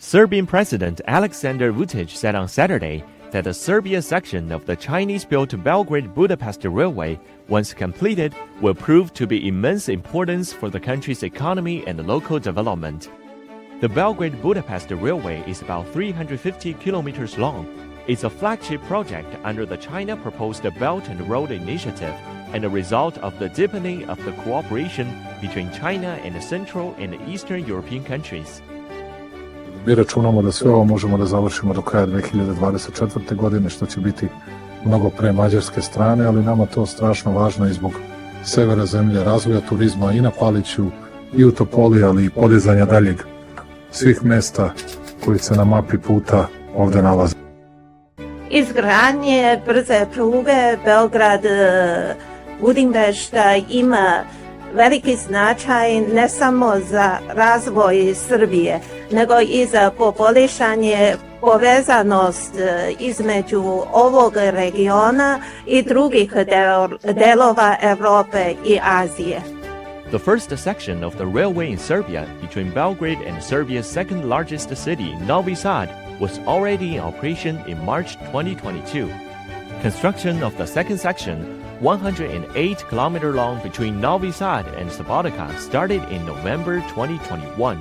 Serbian President Aleksandar Vučić said on Saturday that the Serbia section of the Chinese-built Belgrade-Budapest railway, once completed, will prove to be immense importance for the country's economy and local development. The Belgrade-Budapest railway is about 350 kilometers long. It's a flagship project under the China-proposed Belt and Road Initiative and a result of the deepening of the cooperation between China and Central and Eastern European countries. Mi računamo da sve ovo možemo da završimo do kraja 2024. godine, što će biti mnogo pre mađarske strane, ali nama to strašno važno i zbog severa zemlje, razvoja turizma i na Paliću, i u Topoli, ali i podizanja daljeg svih mesta koji se na mapi puta ovde nalaze. Izgradnje brze pruge Belgrad-Budimpešta ima veliki značaj ne samo za razvoj Srbije, nego i za poboljšanje povezanost između ovog regiona i drugih delova Evrope i Azije. The first section of the railway in Serbia between Belgrade and Serbia's second largest city, Novi Sad, was already in operation in March 2022. Construction of the second section, 108 km long between Novi Sad and Subotica, started in November 2021.